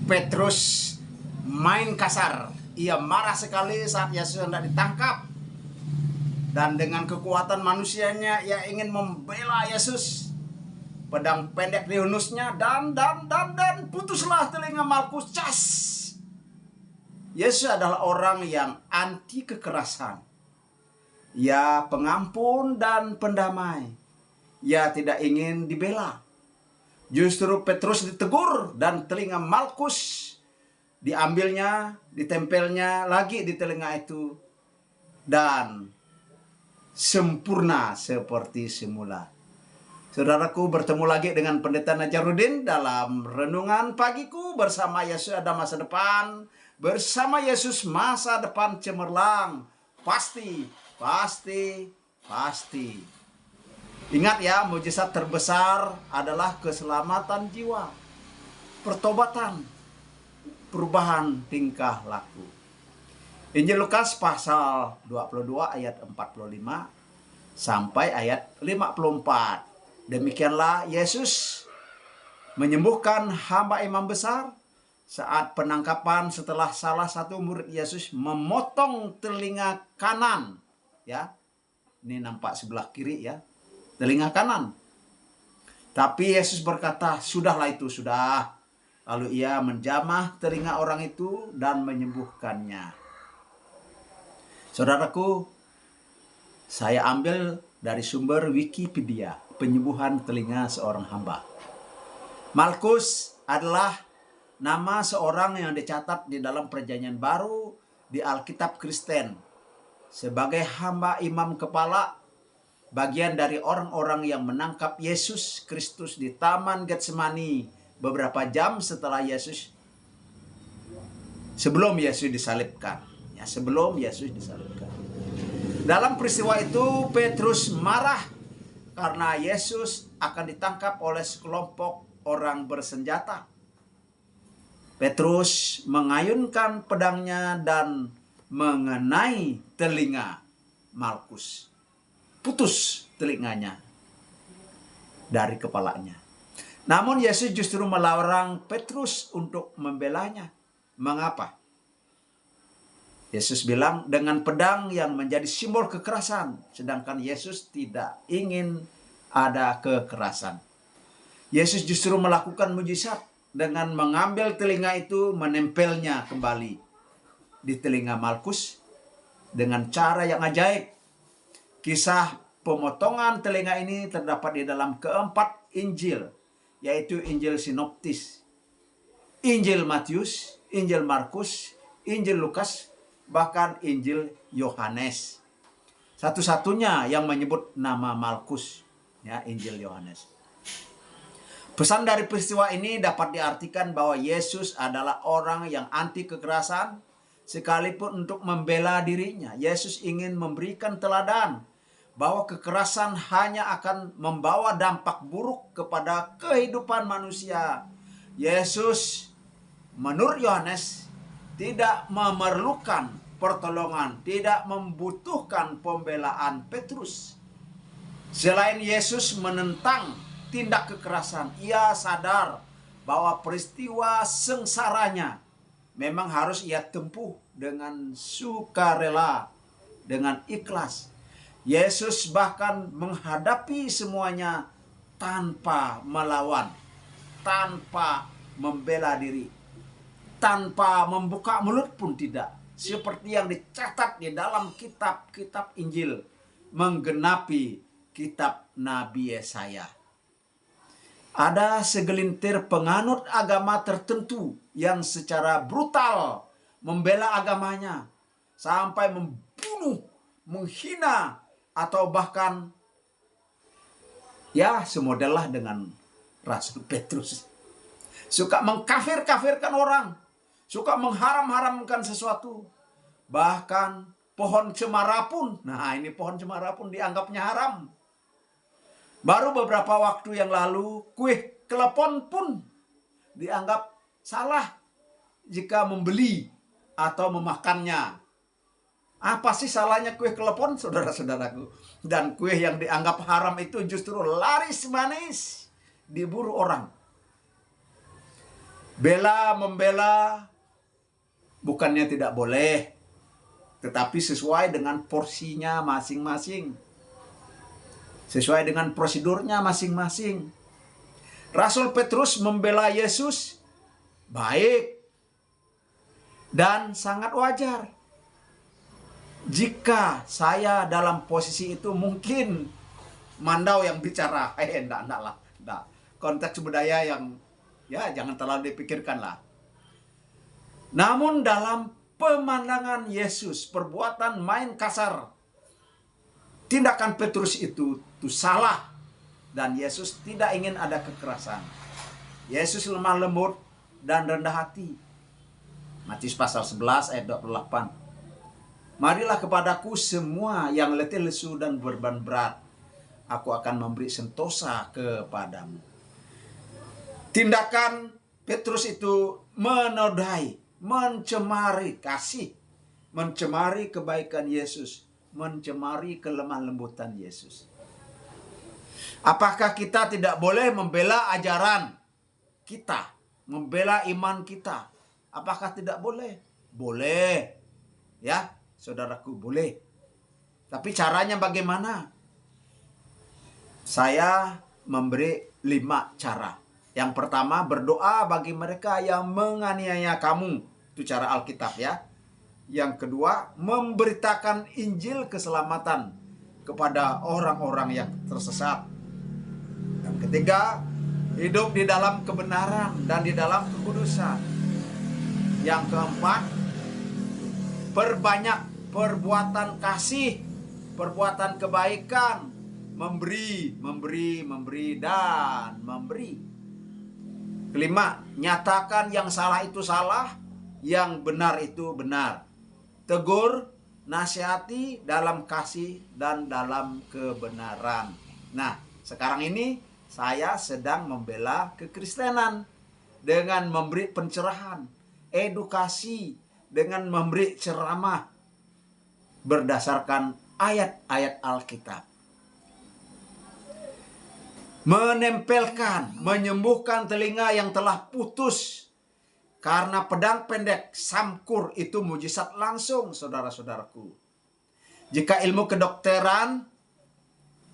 Petrus main kasar. Ia marah sekali saat Yesus hendak ditangkap. Dan dengan kekuatan manusianya ia ingin membela Yesus. Pedang pendek dihunusnya dan putuslah telinga Malkus. Cas. Yesus adalah orang yang anti kekerasan. Ia pengampun dan pendamai. Ia tidak ingin dibela. Justru Petrus ditegur dan telinga Malkus diambilnya, ditempelnya lagi di telinga itu. Dan sempurna seperti semula. Saudaraku, bertemu lagi dengan Pendeta Najarudin dalam renungan pagiku bersama Yesus ada masa depan. Bersama Yesus masa depan cemerlang. Pasti. Ingat ya, mujizat terbesar adalah keselamatan jiwa, pertobatan, perubahan tingkah laku. Injil Lukas pasal 22 ayat 45 sampai ayat 54. Demikianlah Yesus menyembuhkan hamba imam besar saat penangkapan setelah salah satu murid Yesus memotong telinga kanan. Ya, ini nampak sebelah kiri ya, telinga kanan. Tapi Yesus berkata, sudahlah itu, sudah. Lalu ia menjamah telinga orang itu dan menyembuhkannya. Saudaraku, saya ambil dari sumber Wikipedia, penyembuhan telinga seorang hamba. Malkus adalah nama seorang yang dicatat di dalam Perjanjian Baru di Alkitab Kristen sebagai hamba imam kepala, bagian dari orang-orang yang menangkap Yesus Kristus di Taman Getsemani beberapa jam setelah sebelum Yesus disalibkan. Ya, sebelum Yesus disalibkan. Dalam peristiwa itu Petrus marah karena Yesus akan ditangkap oleh sekelompok orang bersenjata. Petrus mengayunkan pedangnya dan mengenai telinga Malkus. Putus telinganya dari kepalanya. Namun Yesus justru melarang Petrus untuk membelanya. Mengapa? Yesus bilang dengan pedang yang menjadi simbol kekerasan. Sedangkan Yesus tidak ingin ada kekerasan. Yesus justru melakukan mujizat dengan mengambil telinga itu, menempelnya kembali di telinga Malkus dengan cara yang ajaib. Kisah pemotongan telinga ini terdapat di dalam keempat Injil, yaitu Injil Sinoptis, Injil Matius, Injil Markus, Injil Lukas, bahkan Injil Yohanes. Satu-satunya yang menyebut nama Malkus, ya, Injil Yohanes. Pesan dari peristiwa ini dapat diartikan bahwa Yesus adalah orang yang anti kekerasan, sekalipun untuk membela dirinya. Yesus ingin memberikan teladan bahwa kekerasan hanya akan membawa dampak buruk kepada kehidupan manusia. Yesus, menurut Yohanes, tidak memerlukan pertolongan, tidak membutuhkan pembelaan Petrus. Selain Yesus menentang tindak kekerasan, ia sadar bahwa peristiwa sengsaranya memang harus ia tempuh dengan sukarela, dengan ikhlas. Yesus bahkan menghadapi semuanya tanpa melawan, tanpa membela diri, tanpa membuka mulut pun tidak. Seperti yang dicatat di dalam kitab-kitab Injil, menggenapi kitab Nabi Yesaya. Ada segelintir penganut agama tertentu yang secara brutal membela agamanya sampai membunuh, menghina, atau bahkan ya semodel lah dengan Rasul Petrus. Suka mengkafir-kafirkan orang, suka mengharam-haramkan sesuatu. Bahkan pohon cemara pun, nah ini pohon cemara pun dianggapnya haram. Baru beberapa waktu yang lalu, kue klepon pun dianggap salah jika membeli atau memakannya. Apa sih salahnya kue klepon, saudara-saudaraku? Dan kue yang dianggap haram itu justru laris manis, diburu orang. Membela bukannya tidak boleh, tetapi sesuai dengan porsinya masing-masing. Sesuai dengan prosedurnya masing-masing. Rasul Petrus membela Yesus baik dan sangat wajar. Jika saya dalam posisi itu mungkin mandau yang bicara. Enggak lah. Enggak. Konteks budaya yang ya jangan terlalu dipikirkan lah. Namun dalam pemandangan Yesus, perbuatan main kasar, tindakan Petrus itu salah. Dan Yesus tidak ingin ada kekerasan. Yesus lemah lembut dan rendah hati. Matius pasal 11 ayat 28. Marilah kepadaku semua yang letih lesu dan beban berat. Aku akan memberi sentosa kepadamu. Tindakan Petrus itu menodai, mencemari kasih, mencemari kebaikan Yesus, mencemari kelemah lembutan Yesus. Apakah kita tidak boleh membela ajaran kita, membela iman kita? Apakah tidak boleh? Boleh. Ya, saudaraku, boleh. Tapi caranya bagaimana? Saya memberi 5 cara. Yang pertama, berdoa bagi mereka yang menganiaya kamu. Itu cara Alkitab ya. Yang kedua, memberitakan Injil keselamatan kepada orang-orang yang tersesat. Yang ketiga, hidup di dalam kebenaran dan di dalam kekudusan. Yang keempat, perbanyak perbuatan kasih, perbuatan kebaikan, memberi, dan memberi. Kelima, nyatakan yang salah itu salah, yang benar itu benar. Tegur, nasihati dalam kasih dan dalam kebenaran. Nah, sekarang ini saya sedang membela kekristenan dengan memberi pencerahan, edukasi, dengan memberi ceramah berdasarkan ayat-ayat Alkitab. Menempelkan, menyembuhkan telinga yang telah putus karena pedang pendek samkur itu mujizat langsung, saudara-saudaraku. Jika ilmu kedokteran,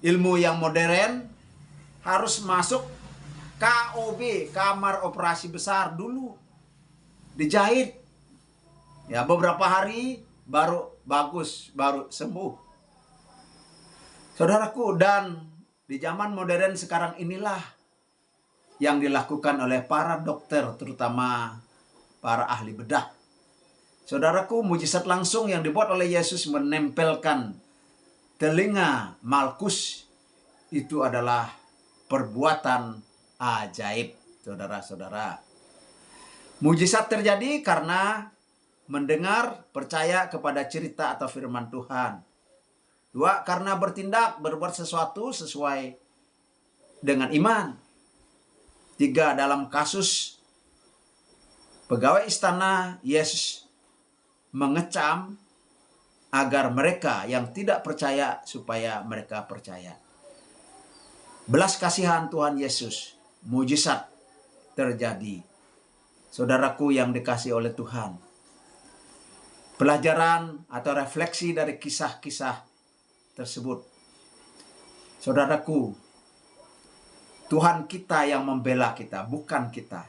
ilmu yang modern, harus masuk KOB, kamar operasi besar dulu. Dijahit. Ya, beberapa hari baru bagus, baru sembuh. Saudaraku, dan di zaman modern sekarang inilah yang dilakukan oleh para dokter, terutama para ahli bedah. Saudaraku, mujizat langsung yang dibuat oleh Yesus menempelkan telinga Malkus itu adalah perbuatan ajaib, saudara-saudara. Mujizat terjadi karena mendengar, percaya kepada cerita atau firman Tuhan. 2, karena berbuat sesuatu sesuai dengan iman. 3, dalam kasus pegawai istana, Yesus mengecam agar mereka yang tidak percaya supaya mereka percaya. Belas kasihan Tuhan Yesus, mujizat terjadi. Saudaraku yang dikasihi oleh Tuhan. Pelajaran atau refleksi dari kisah-kisah tersebut. Saudaraku, Tuhan kita yang membela kita, bukan kita.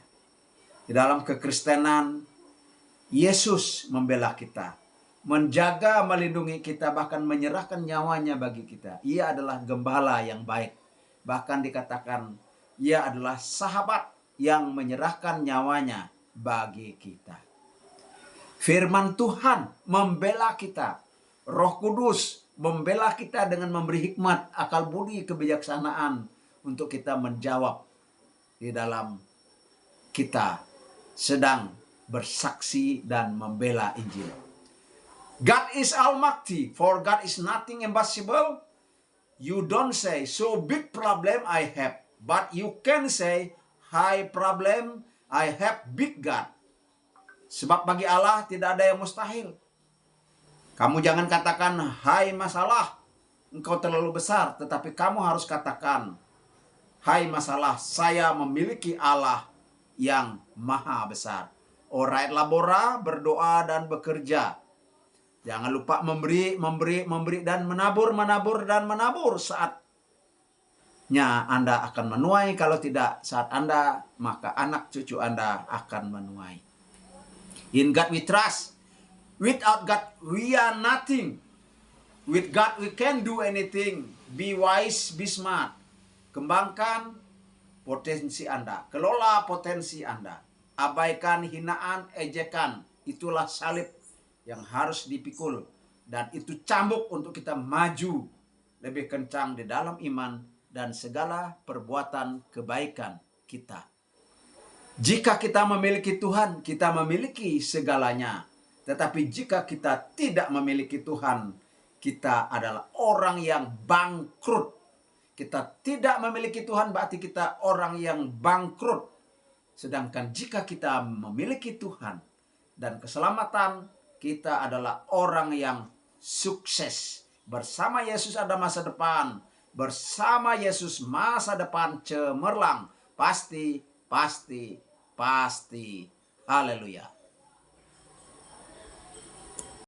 Di dalam kekristenan, Yesus membela kita. Menjaga, melindungi kita, bahkan menyerahkan nyawanya bagi kita. Ia adalah gembala yang baik. Bahkan dikatakan, ia adalah sahabat yang menyerahkan nyawanya bagi kita. Firman Tuhan membela kita. Roh Kudus membela kita dengan memberi hikmat, akal budi, kebijaksanaan untuk kita menjawab di dalam kita sedang bersaksi dan membela Injil. God is almighty, for God is nothing impossible. You don't say, so big problem I have. But you can say, high problem I have big God. Sebab bagi Allah tidak ada yang mustahil. Kamu jangan katakan, hai masalah, engkau terlalu besar. Tetapi kamu harus katakan, hai masalah, saya memiliki Allah yang maha besar. Orait labora, berdoa dan bekerja. Jangan lupa memberi dan menabur saatnya Anda akan menuai. Kalau tidak saat Anda, maka anak cucu Anda akan menuai. In God we trust. Without God we are nothing. With God we can do anything. Be wise, be smart. Kembangkan potensi Anda. Kelola potensi Anda. Abaikan hinaan, ejekan. Itulah salib yang harus dipikul. Dan itu cambuk untuk kita maju lebih kencang di dalam iman dan segala perbuatan kebaikan kita. Jika kita memiliki Tuhan, kita memiliki segalanya. Tetapi jika kita tidak memiliki Tuhan, kita adalah orang yang bangkrut. Kita tidak memiliki Tuhan berarti kita orang yang bangkrut. Sedangkan jika kita memiliki Tuhan dan keselamatan, kita adalah orang yang sukses. Bersama Yesus ada masa depan. Bersama Yesus masa depan cemerlang. Pasti. Haleluya.